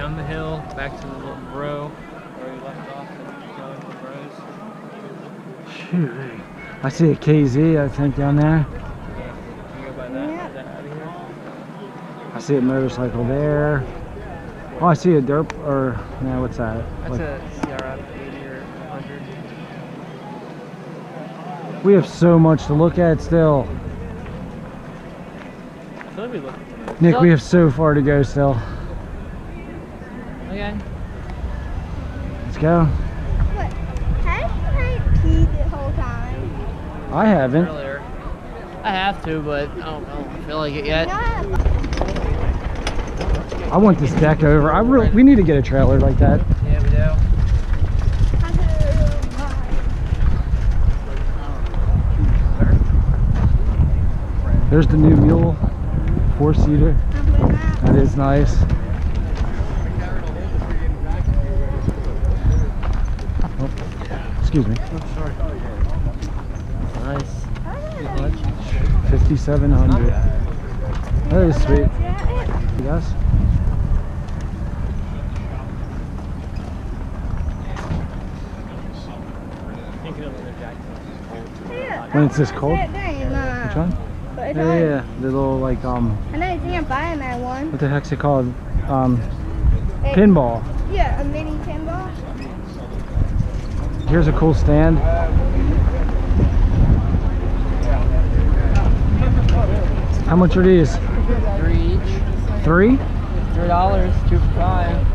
down the hill, back to the little row where we left off and going to the rows. Shoot, I see a KZ, I think, down there. Can you go by that? Yeah. Is that out of here? I see a motorcycle there. Oh, I see a derp, or, no, what's that? That's Like, a CRF 80 or 100. we have so much to look at still. So let me look. Nick, we have so far to go still. Okay. Let's go. What? Have you peed the whole time? I haven't. Earlier. I have to, but I don't feel like it yet. I want this deck over. We need to get a trailer like that. Yeah, we do. There's the new mule, 4-seater. That is nice. Oh, excuse me. Oh, sorry. Nice. 5,700. That is sweet. Yes. When it's this cold? Which one? Yeah, the little like I know you think I'm buying that one. what the heck's it called? Pinball. Yeah, a mini pinball. Here's a cool stand. How much are these? 3 each. 3? $3, 2 for $5.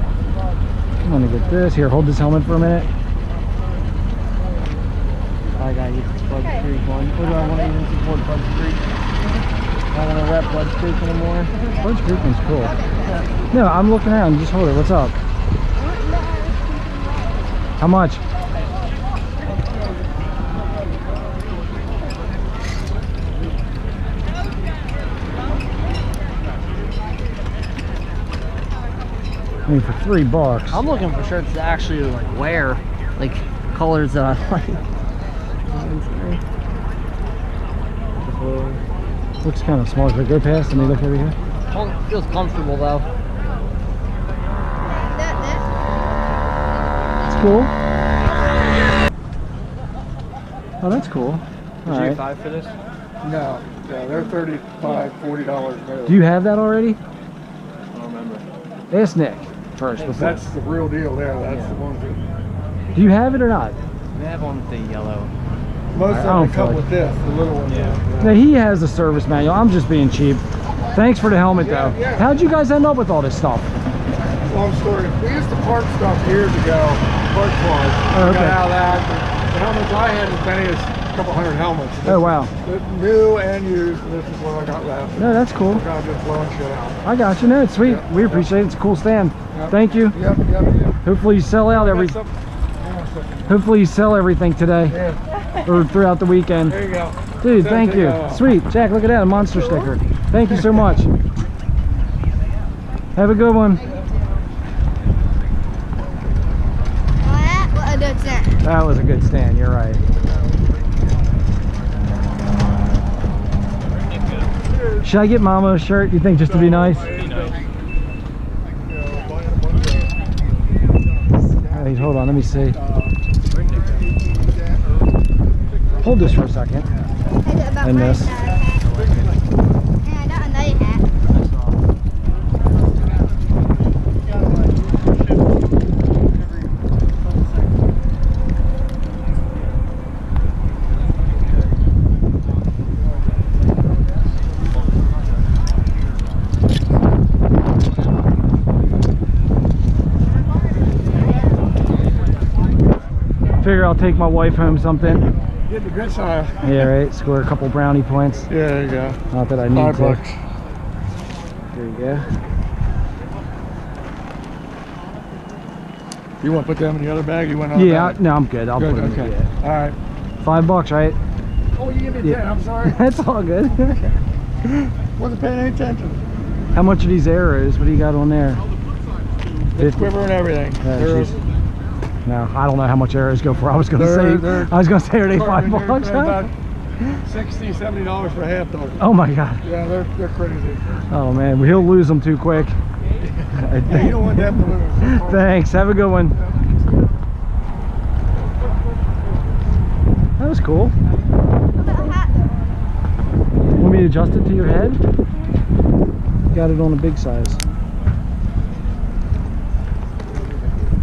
I'm gonna get this. Here, hold this helmet for a minute. I gotta use this Blood Creek one. Or do I want to even support Blood Creek? I don't want to rep Blood Creek anymore. Blood Creek one's cool. No, I'm looking around. Just hold it. What's up? How much? I mean, for $3. I'm looking for shirts that actually like wear, like colors that I like. Looks kind of small. Should I go past and they look over here? Well, it feels comfortable though. It's cool. Oh, that's cool. Did All you right. get 5 for this? No, yeah, they're $35, $40 more. Do you have that already? I don't remember. Ask Nick first. Before. That's the real deal there. That's the one that Do you have it or not? They have one with the yellow. most I of don't them come feel with this, the little one. Yeah. No, he has a service manual. I'm just being cheap. Thanks for the helmet, though. Yeah. How'd you guys end up with all this stuff? Long story. We used to park stuff years ago, park cars. Oh, We okay. got out of that. The helmets I had as many as a couple hundred helmets. Oh, wow. New and used, and this is what I got left. No, that's cool. We're kind of just blowing shit out. I got you. No, it's sweet. Yeah. We appreciate it. It's a cool stand. Yep. Thank you. Yep. Hopefully you sell out Hopefully you sell everything today Yeah, or throughout the weekend. there you go. Dude, Send thank it, you. Sweet. Jack, look at that. A monster sticker. Thank you so much. Have a good one. That was a good stand. You're right. Should I get Mama a shirt, you think, just to be nice? Wait, hold on, let me see. Hold this for a second. And this. Figure I'll take my wife home something. Get the good side. Yeah, right. Score a couple brownie points. Yeah, there you go. Not that I need to. $5. There you go. You want to put them in the other bag? You want Yeah, no, I'm good. I'll Good, put them okay. in. Yeah. All right. $5, right? Oh, you give me Yeah. 10. I'm sorry. That's all good. Wasn't paying any attention. How much are these arrows? What do you got on there? The quiver and everything. Jeez. No, I don't know how much arrows go for. I was gonna say, are they $5? About $60, $70 for a half dog. Oh my God. Yeah, they're crazy. Oh man, well, he'll lose them too quick. You don't want that balloon. Thanks. Have a good one. That was cool. Want me to adjust it to your head? Got it on a big size.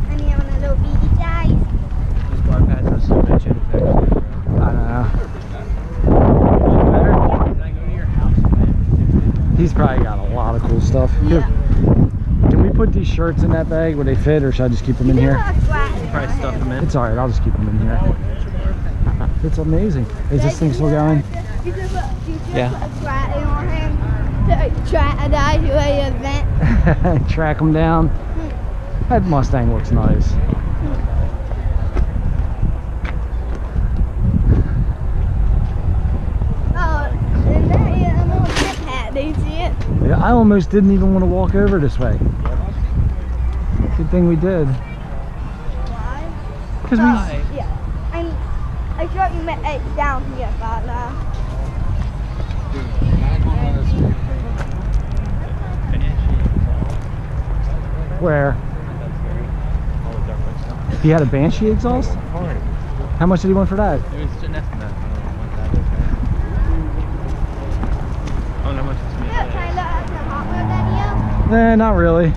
I need on a little beady size. This bar pad has so much impact. I don't know. Better? Can I go to your house? He's probably got a lot of cool stuff. Yeah. Can we put these shirts in that bag where they fit, or should I just keep them in here? Probably stuff them in. It's alright, I'll just keep them in here. It's amazing. Is this thing still going? You can put Yeah. a flat on him to try to die to an event. Track them down. That Mustang looks nice. Oh, and that is a little tip hat. Do you see it? Yeah, I almost didn't even want to walk over this way. Good thing we did. Why? Because Why? Yeah. I thought you meant it down here, but where? He had a Banshee exhaust? How much did he want for that? It was enough of that. I don't know what that is. I don't know how much it's made. yeah, kind of has a hot wheel then, Not really.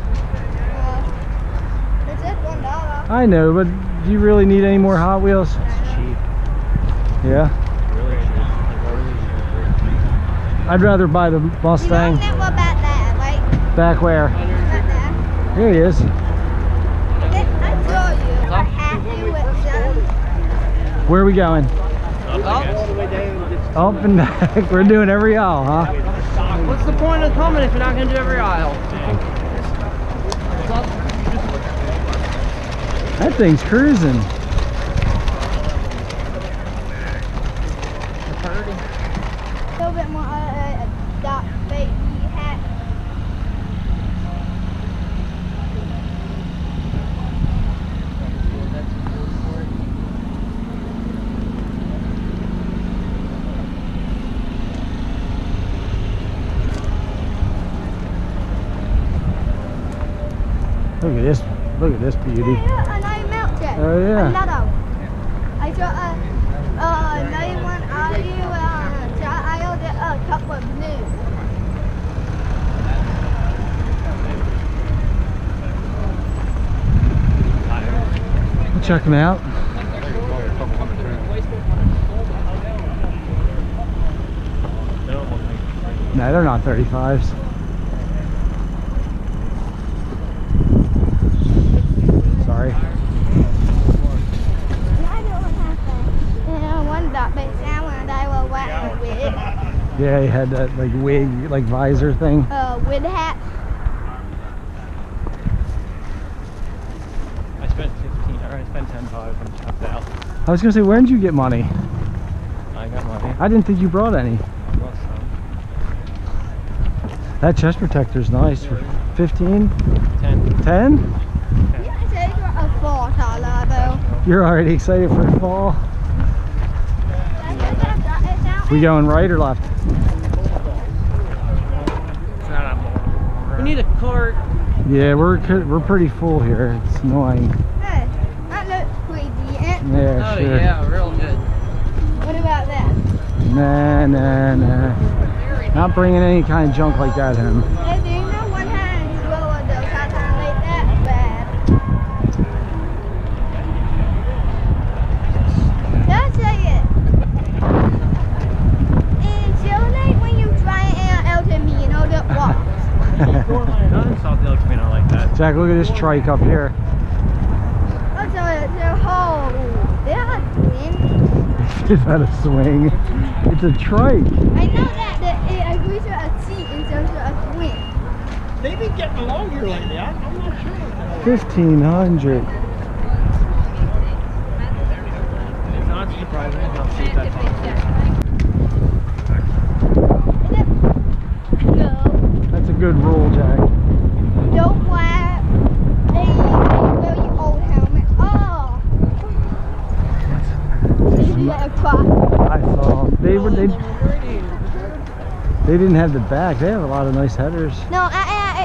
it's just $1. I know, but do you really need any more Hot Wheels? It's cheap. Yeah. Really cheap. I'd rather buy the You know Mustang. that one back there, right? Back where? Back there. Here he is. I saw you. I had you with some. Where are we going? All the way down. Up and back. We're doing every aisle, huh? What's the point of coming if you're not going to do every aisle? That thing's cruising. A little bit more dark baby hat. Look at this. Look at this beauty. Yeah, another milk jet. Oh, yeah. Another one. I got another one out of you. I ordered a couple of blue. We'll check them out. No, they're not 35s. Sorry. I don't have that. And one dot big salmon I will wear with Yeah, he had that like wig, like visor thing. with hat. I spent 15, or I spent 10 dollars on chopped out. I was gonna say, where did you get money? I got money. I didn't think you brought any. I lost some. That chest protector's nice for 15? 10. 10? Yeah, I said you a $4 though. You're already excited for fall. We going right or left? It's not a more. We need a cart. Yeah, we're pretty full here. It's annoying. Hey, that looks pretty decent. Yeah, Oh sure. yeah, real good. What about that? Nah. Not bringing any kind of junk like that home. Hey, do you know one hand slower though? I can't make that bad. That's it. It's so like when you try it out to me, you know that walks. Don't insult the El Camino like that. Jack, look at this trike up here. That's a whole. They're twin. Is that a swing? It's a trike. I know that it agrees with a seat instead of a twin. They've been getting along here lately. I'm not sure. 1,500. It's not surprising how cheap that No. That's a good rule, Jack. Don't wear a very old helmet. Oh! Maybe a crop. I saw them. They didn't have the back. They have a lot of nice headers. No,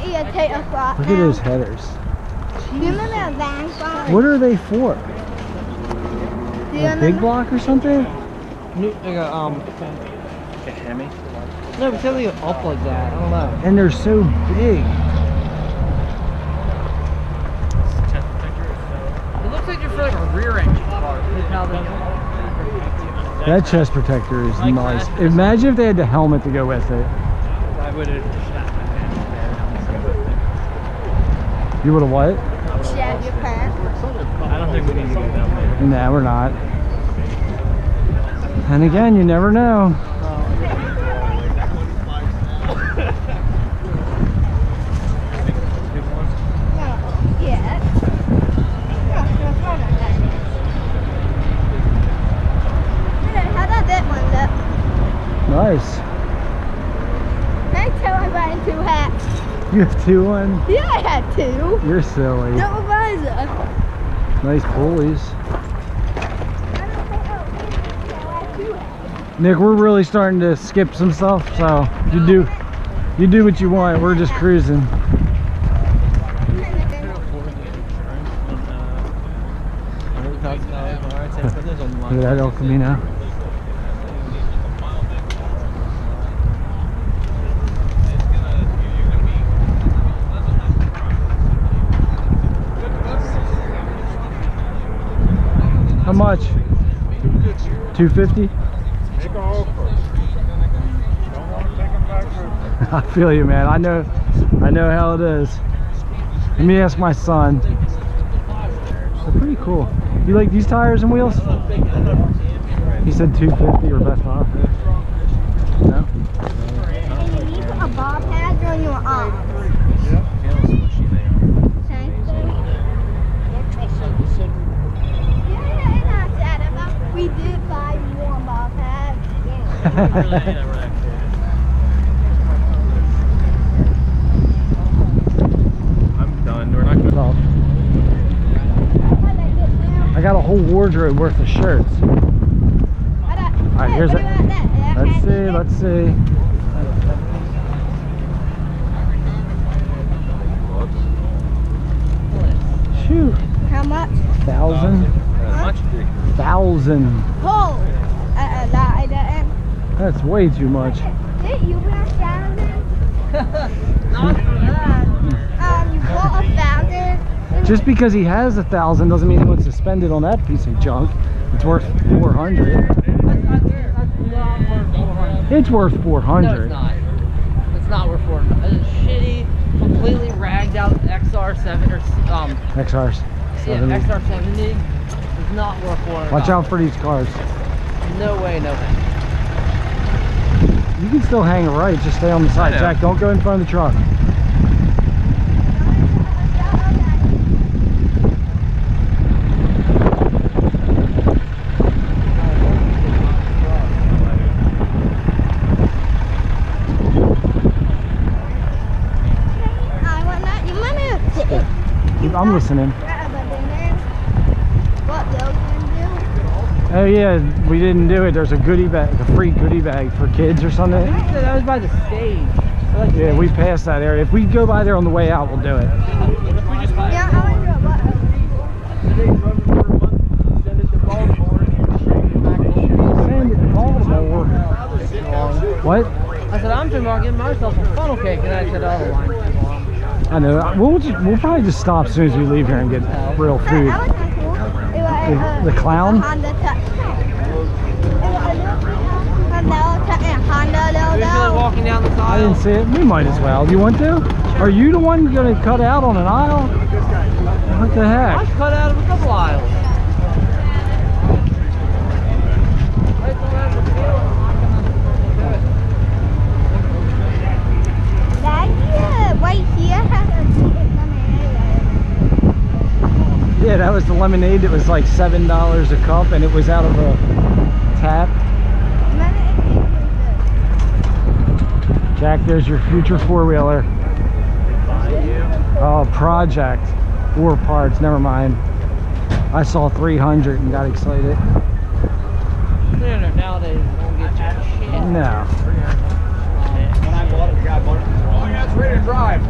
eat a tater spot. Look at those headers. Do you remember a van spot? What are they for? Do you A remember? big block or something? Like a Hemi? No, but something up like that. I don't know. And they're so big. It looks like you're for like a rear engine car. That chest protector is nice. Imagine if they had the helmet to go with it. I would have You would have what? Shat your pants. I don't think we need to go down there. Nah, we're not. And again, you never know. Yeah. How does that one look? Nice. Can I tell I'm buying 2 hats? You have 2 on? Yeah, I had 2. You're silly. Double visor. Nice pulleys. I don't think I had 2 hats. Nick, we're really starting to skip some stuff, so you do what you want. We're just cruising. Look at that El Camino. How much? 250? Make a offer. Don't want to take them back with I feel you, man. I know how it is. Let me ask my son. They're pretty cool. You like these tires and wheels? He said 250 or best off. No? And you put a bob pad on your arm. We did buy more bob pads. I'm done. We're not gonna. I got a whole wardrobe worth of shirts. Alright, here's it. Let's see. Shoot. How much? 1,000. Much? 1,000. Oh, I didn't. That's way too much. Did you wear 1,000? You bought 1,000? Just because he has 1,000 doesn't mean he wants to spend it on that piece of junk. It's worth 400. It's worth 400. No, it's not. It's not worth 400. It's a shitty, completely ragged out XR7 or XRs. yeah, XR70 is not worth 400. Watch out for these cars. No way, no way. You can still hang it right. Just stay on the side. I know. Jack, don't go in front of the truck. I'm listening. Oh yeah, we didn't do it. There's a goodie bag, a free goodie bag for kids or something. That was by the stage. Yeah, we passed that area. If we go by there on the way out, we'll do it. Send it to Baltimore. What? I said, I'm thinking about getting myself a funnel cake, and I said, oh, the line's too long. I know. We'll probably just stop as soon as we leave here and get real food. The clown? You Basically walking down the I aisle. didn't see it. We might as well. Do you want to? Are you the one going to cut out on an aisle? What the I heck? cut out of a couple aisles. Right here has a Yeah, that was the lemonade. It was like $7 a cup, and it was out of a tap. Jack, there's your future four-wheeler. Oh, project. 4 parts. Never mind. I saw 300 and got excited. Nowadays, you won't get jack shit. No. When I bought it, the guy bought it. Oh, yeah, it's ready to drive.